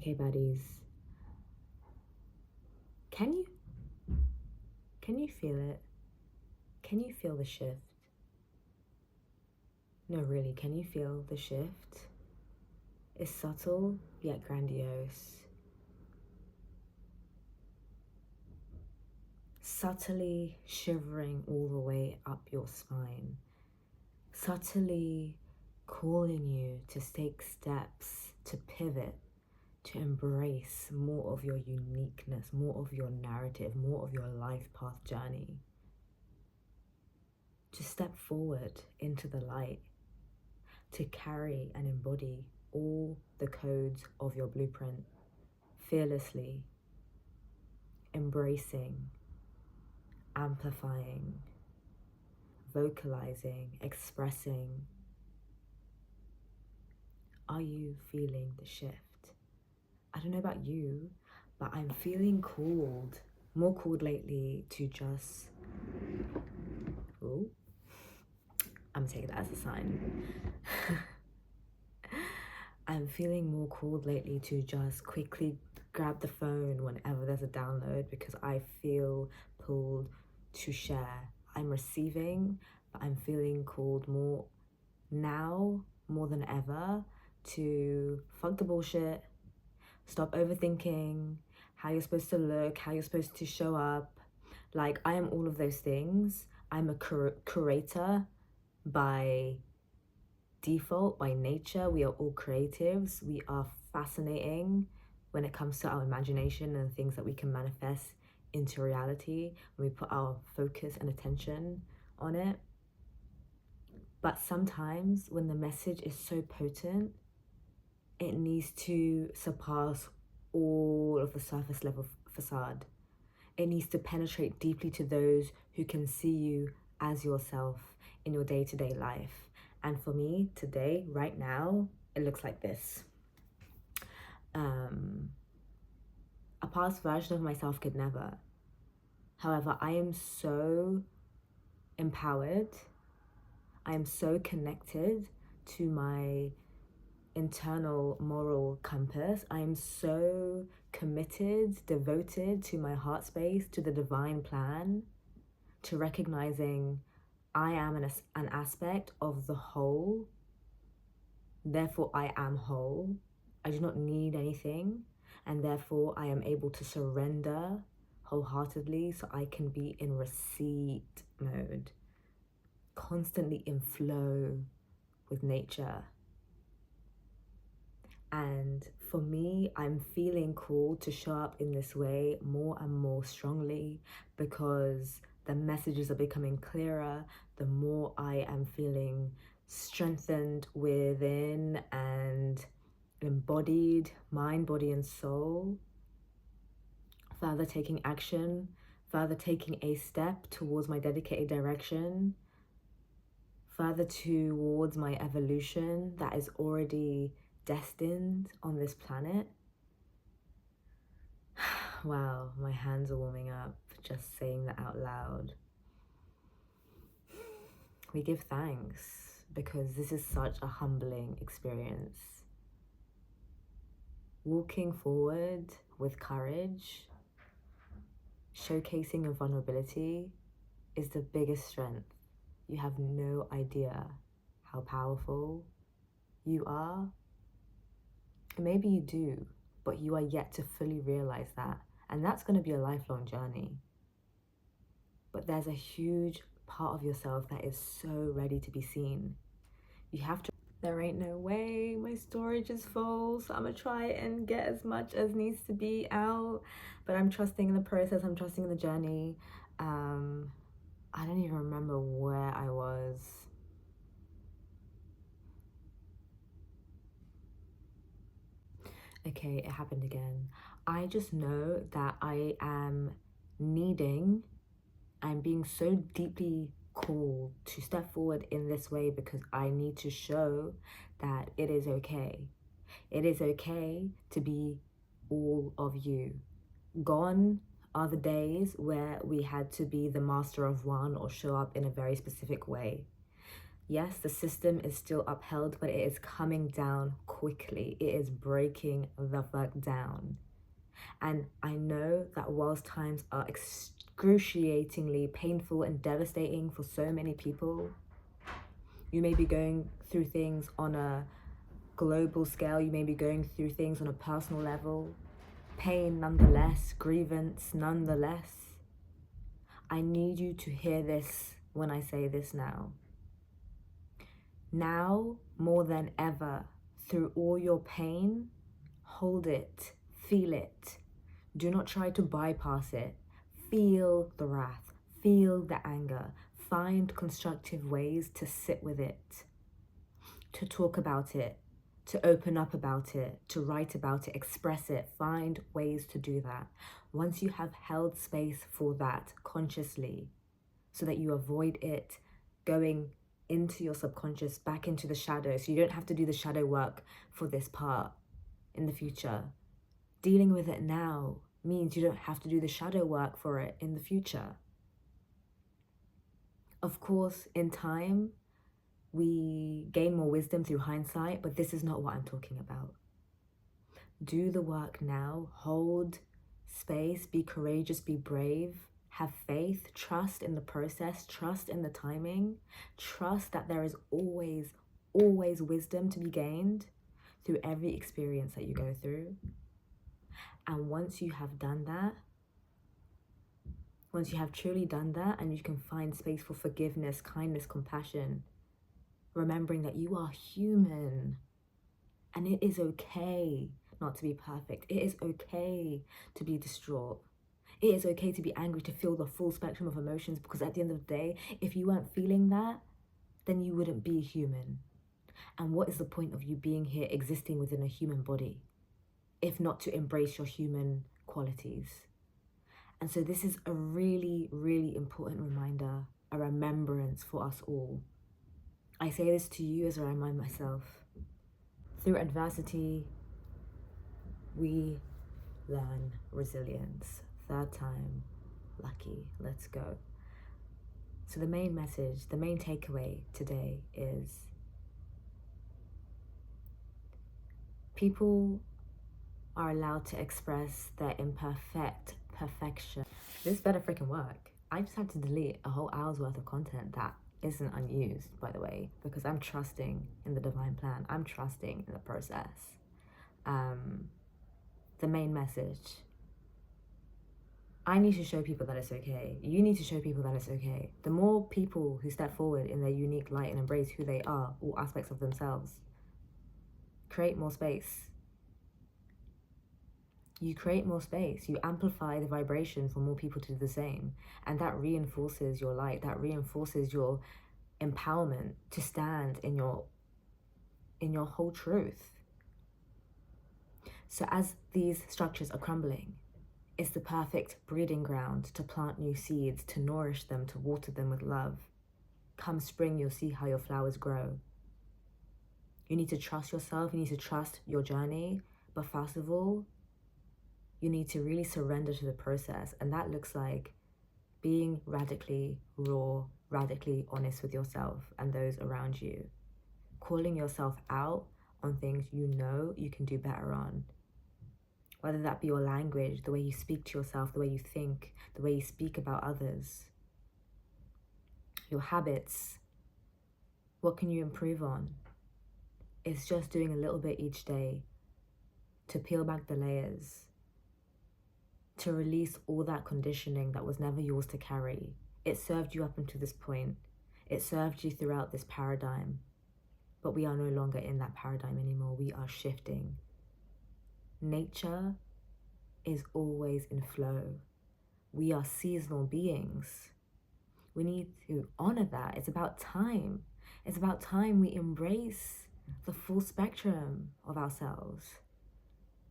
Okay, buddies. Can you feel it? Can you feel the shift? No, really, can you feel the shift? It's subtle yet grandiose. Subtly shivering all the way up your spine. Subtly calling you to take steps, to pivot, to embrace more of your uniqueness, more of your narrative, more of your life path journey. To step forward into the light, to carry and embody all the codes of your blueprint fearlessly, embracing, amplifying, vocalizing, expressing. Are you feeling the shift? I don't know about you, but I'm feeling called, more called lately to just, oh, I'm taking that as a sign. I'm feeling more called lately to just quickly grab the phone whenever there's a download because I feel pulled to share. I'm receiving, but I'm feeling called more now, more than ever, to fuck the bullshit, stop overthinking how you're supposed to look, how you're supposed to show up. Like, I am all of those things. I'm a curator by default, by nature. We are all creatives. We are fascinating when it comes to our imagination and things that we can manifest into reality when we put our focus and attention on it. But sometimes when the message is so potent, it needs to surpass all of the surface level facade. It needs to penetrate deeply to those who can see you as yourself in your day-to-day life. And for me today, right now, it looks like this. A past version of myself could never. However, I am so empowered. I am so connected to my internal moral compass. I am so committed, devoted to my heart space, to the divine plan, to recognizing I am an aspect of the whole. Therefore, I am whole. I do not need anything. And therefore, I am able to surrender wholeheartedly so I can be in receipt mode, constantly in flow with nature. And for me, I'm feeling called to show up in this way more and more strongly because the messages are becoming clearer, the more I am feeling strengthened within and embodied, mind, body, and soul. Further taking action, further taking a step towards my dedicated direction, further towards my evolution that is already destined on this planet. Wow, my hands are warming up just saying that out loud. We give thanks because this is such a humbling experience. Walking forward with courage, showcasing your vulnerability is the biggest strength. You have no idea how powerful you are. Maybe you do, but you are yet to fully realize that. And that's going to be a lifelong journey. But there's a huge part of yourself that is so ready to be seen. You have to. There ain't no way, my storage is full, so I'm gonna try and get as much as needs to be out. But I'm trusting in the process, I'm trusting in the journey. I don't even remember where I was. Okay, it happened again. I just know that I'm being so deeply called to step forward in this way because I need to show that it is okay. It is okay to be all of you. Gone are the days where we had to be the master of one or show up in a very specific way. Yes, the system is still upheld, but it is coming down quickly. It is breaking the fuck down. And I know that whilst times are excruciatingly painful and devastating for so many people, you may be going through things on a global scale, you may be going through things on a personal level, pain nonetheless, grievance nonetheless. I need you to hear this when I say this now. Now, more than ever, through all your pain, hold it, feel it. Do not try to bypass it. Feel the wrath, feel the anger. Find constructive ways to sit with it, to talk about it, to open up about it, to write about it, express it. Find ways to do that. Once you have held space for that consciously, so that you avoid it going into your subconscious, back into the shadow, so you don't have to do the shadow work for this part in the future. Dealing with it now means you don't have to do the shadow work for it in the future. Of course, in time, we gain more wisdom through hindsight, but this is not what I'm talking about. Do the work now, hold space, be courageous, be brave, have faith, trust in the process, trust in the timing, trust that there is always wisdom to be gained through every experience that you go through. And once you have done that, once you have truly done that and you can find space for forgiveness, kindness, compassion, remembering that you are human and it is okay not to be perfect. It is okay to be distraught. It is okay to be angry, to feel the full spectrum of emotions, because at the end of the day, if you weren't feeling that, then you wouldn't be human. And what is the point of you being here, existing within a human body, if not to embrace your human qualities? And so this is a really, really important reminder, a remembrance for us all. I say this to you as I remind myself. Through adversity, we learn resilience. Third time, lucky. Let's go. So the main message, the main takeaway today is people are allowed to express their imperfect perfection. This better freaking work. I just had to delete a whole hour's worth of content that isn't unused, by the way, because I'm trusting in the divine plan. I'm trusting in the process. The main message. I need to show people that it's okay. You need to show people that it's okay. The more people who step forward in their unique light and embrace who they are, all aspects of themselves, create more space. You create more space. You amplify the vibration for more people to do the same. And that reinforces your light. That reinforces your empowerment to stand in your whole truth. So as these structures are crumbling, it's the perfect breeding ground to plant new seeds, to nourish them, to water them with love. Come spring, you'll see how your flowers grow. You need to trust yourself. You need to trust your journey. But first of all, you need to really surrender to the process. And that looks like being radically raw, radically honest with yourself and those around you. Calling yourself out on things you know you can do better on. Whether that be your language, the way you speak to yourself, the way you think, the way you speak about others, your habits. What can you improve on? It's just doing a little bit each day to peel back the layers, to release all that conditioning that was never yours to carry. It served you up until this point. It served you throughout this paradigm. But we are no longer in that paradigm anymore. We are shifting. Nature is always in flow. We are seasonal beings. We need to honor that. It's about time. It's about time we embrace the full spectrum of ourselves.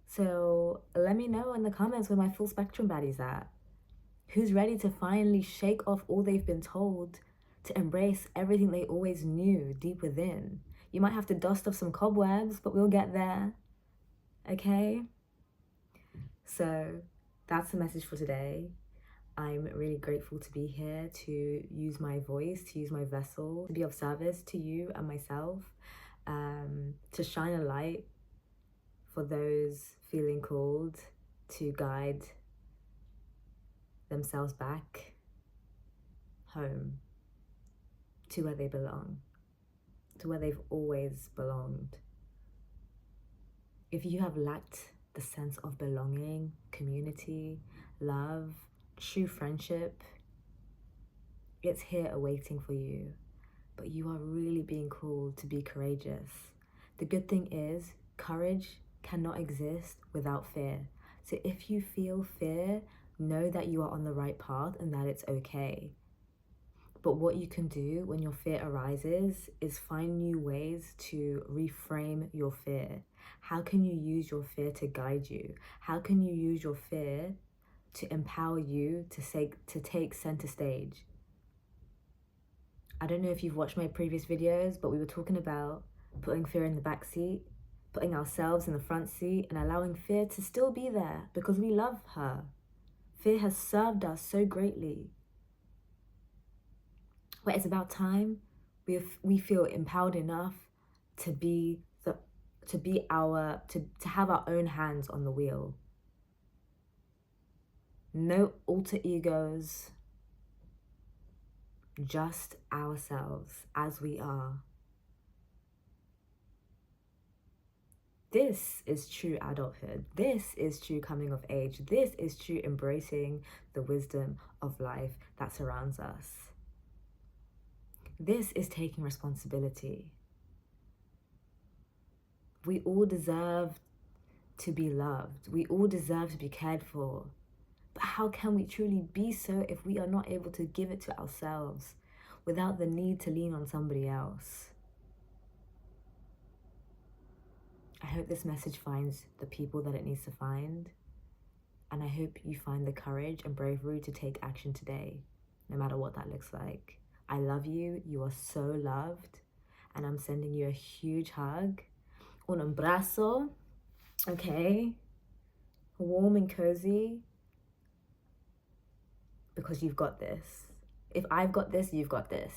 So let me know in the comments where my full spectrum baddie's at. Who's ready to finally shake off all they've been told, to embrace everything they always knew deep within. You might have to dust off some cobwebs, but we'll get there. Okay? So that's the message for today. I'm really grateful to be here, to use my voice, to use my vessel, to be of service to you and myself, to shine a light for those feeling called to guide themselves back home to where they belong, to where they've always belonged. If you have lacked the sense of belonging, community, love, true friendship, it's here awaiting for you. But you are really being called to be courageous. The good thing is, courage cannot exist without fear. So if you feel fear, know that you are on the right path and that it's okay. But what you can do when your fear arises is find new ways to reframe your fear. How can you use your fear to guide you? How can you use your fear to empower you to take center stage? I don't know if you've watched my previous videos, but we were talking about putting fear in the back seat, putting ourselves in the front seat, and allowing fear to still be there because we love her. Fear has served us so greatly. But it's about time we feel empowered enough to have our own hands on the wheel. No alter egos, just ourselves as we are. This is true adulthood. This is true coming of age. This is true embracing the wisdom of life that surrounds us. This is taking responsibility. We all deserve to be loved. We all deserve to be cared for. But how can we truly be so if we are not able to give it to ourselves without the need to lean on somebody else? I hope this message finds the people that it needs to find. And I hope you find the courage and bravery to take action today, no matter what that looks like. I love you. You are so loved. And I'm sending you a huge hug. Un abrazo. Okay? Warm and cozy. Because you've got this. If I've got this, you've got this.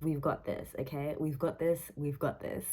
We've got this, okay? We've got this. We've got this.